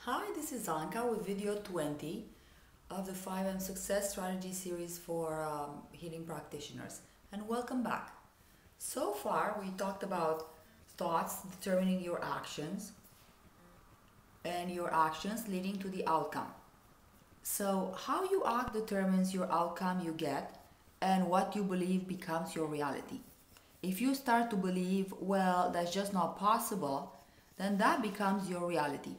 Hi, this is Anca with video 20 of the 5M Success Strategy series for healing practitioners, and welcome back. So far, we talked about thoughts determining your actions and your actions leading to the outcome. So, how you act determines your outcome you get, and what you believe becomes your reality. If you start to believe, well, that's just not possible, then that becomes your reality.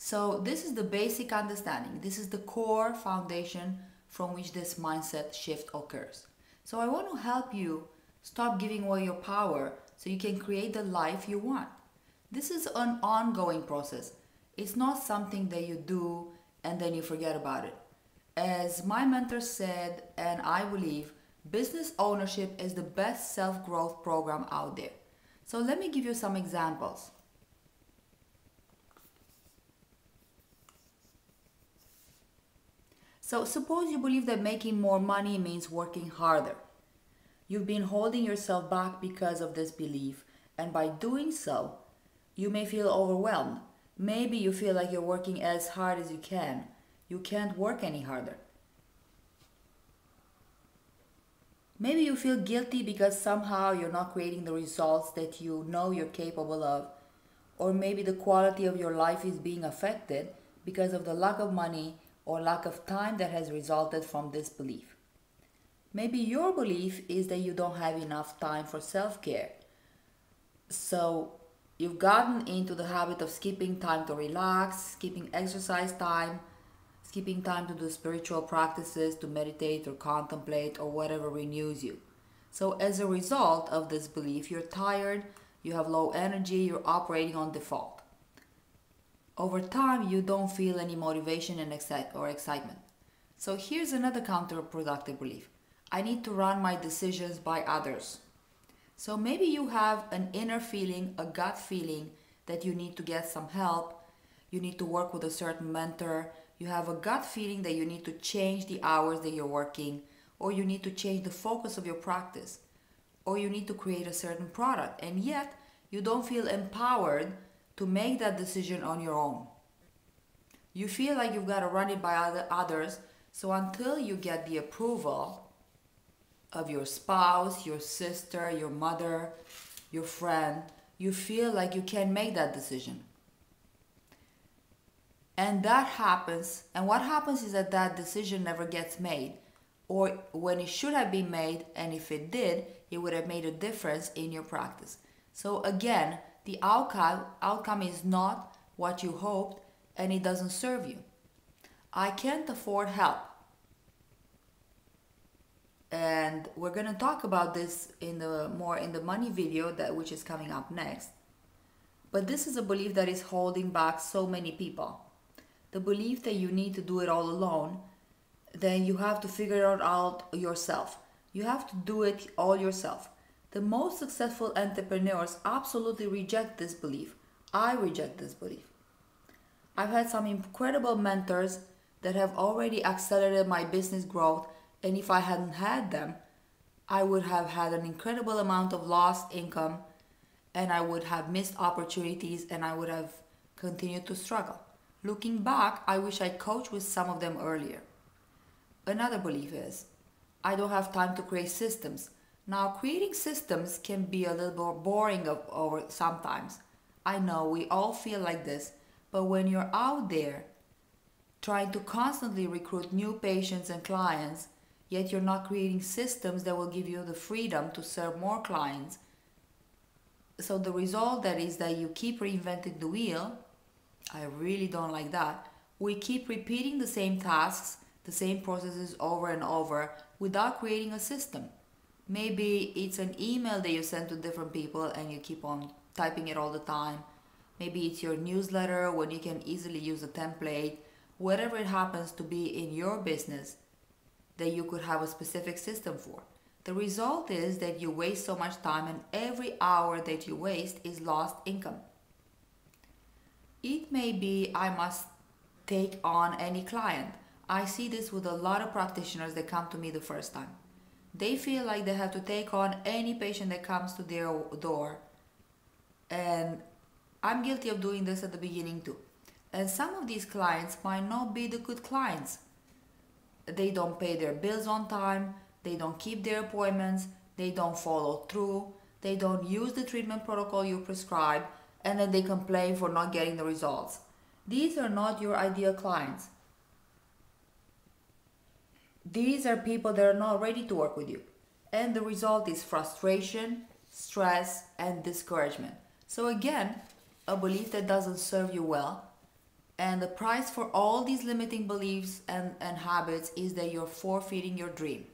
So, this is the basic understanding. This is the core foundation from which this mindset shift occurs. So, I want to help you stop giving away your power so you can create the life you want. This is an ongoing process. It's not something that you do and then you forget about it. As my mentor said, and I believe, business ownership is the best self growth program out there. So, let me give you some examples. So suppose you believe that making more money means working harder. You've been holding yourself back because of this belief, and by doing so, you may feel overwhelmed. Maybe you feel like you're working as hard as you can. You can't work any harder. Maybe you feel guilty because somehow you're not creating the results that you know you're capable of. Or maybe the quality of your life is being affected because of the lack of money or lack of time that has resulted from this belief. Maybe your belief is that you don't have enough time for self-care. So you've gotten into the habit of skipping time to relax, skipping exercise time, skipping time to do spiritual practices, to meditate or contemplate or whatever renews you. So as a result of this belief, you're tired, you have low energy, you're operating on default. Over time, you don't feel any motivation and excitement. So here's another counterproductive belief. I need to run my decisions by others. So maybe you have an inner feeling, a gut feeling that you need to get some help, you need to work with a certain mentor, you have a gut feeling that you need to change the hours that you're working, or you need to change the focus of your practice, or you need to create a certain product, and yet you don't feel empowered to make that decision on your own. You feel like you've got to run it by others, so until you get the approval of your spouse, your sister, your mother, your friend, you feel like you can't make that decision. And that happens, and what happens is that that decision never gets made, or when it should have been made, and if it did, it would have made a difference in your practice. So again, the outcome is not what you hoped, and it doesn't serve you. I can't afford help. And we're going to talk about this more in the money video which is coming up next. But this is a belief that is holding back so many people. The belief that you need to do it all alone, then you have to figure it out yourself. You have to do it all yourself. The most successful entrepreneurs absolutely reject this belief. I reject this belief. I've had some incredible mentors that have already accelerated my business growth, and if I hadn't had them, I would have had an incredible amount of lost income, and I would have missed opportunities, and I would have continued to struggle. Looking back, I wish I coached with some of them earlier. Another belief is, I don't have time to create systems. Now, creating systems can be a little more boring over sometimes. I know we all feel like this, but when you're out there trying to constantly recruit new patients and clients, yet you're not creating systems that will give you the freedom to serve more clients. So the result that is that you keep reinventing the wheel. I really don't like that. We keep repeating the same tasks, the same processes over and over without creating a system. Maybe it's an email that you send to different people and you keep on typing it all the time. Maybe it's your newsletter when you can easily use a template. Whatever it happens to be in your business that you could have a specific system for. The result is that you waste so much time, and every hour that you waste is lost income. It may be I must take on any client. I see this with a lot of practitioners that come to me the first time. They feel like they have to take on any patient that comes to their door. And I'm guilty of doing this at the beginning too. And some of these clients might not be the good clients. They don't pay their bills on time, they don't keep their appointments, they don't follow through, they don't use the treatment protocol you prescribe, and then they complain for not getting the results. These are not your ideal clients. These are people that are not ready to work with you. And the result is frustration, stress, and discouragement. So again, a belief that doesn't serve you well. And the price for all these limiting beliefs and habits is that you're forfeiting your dream.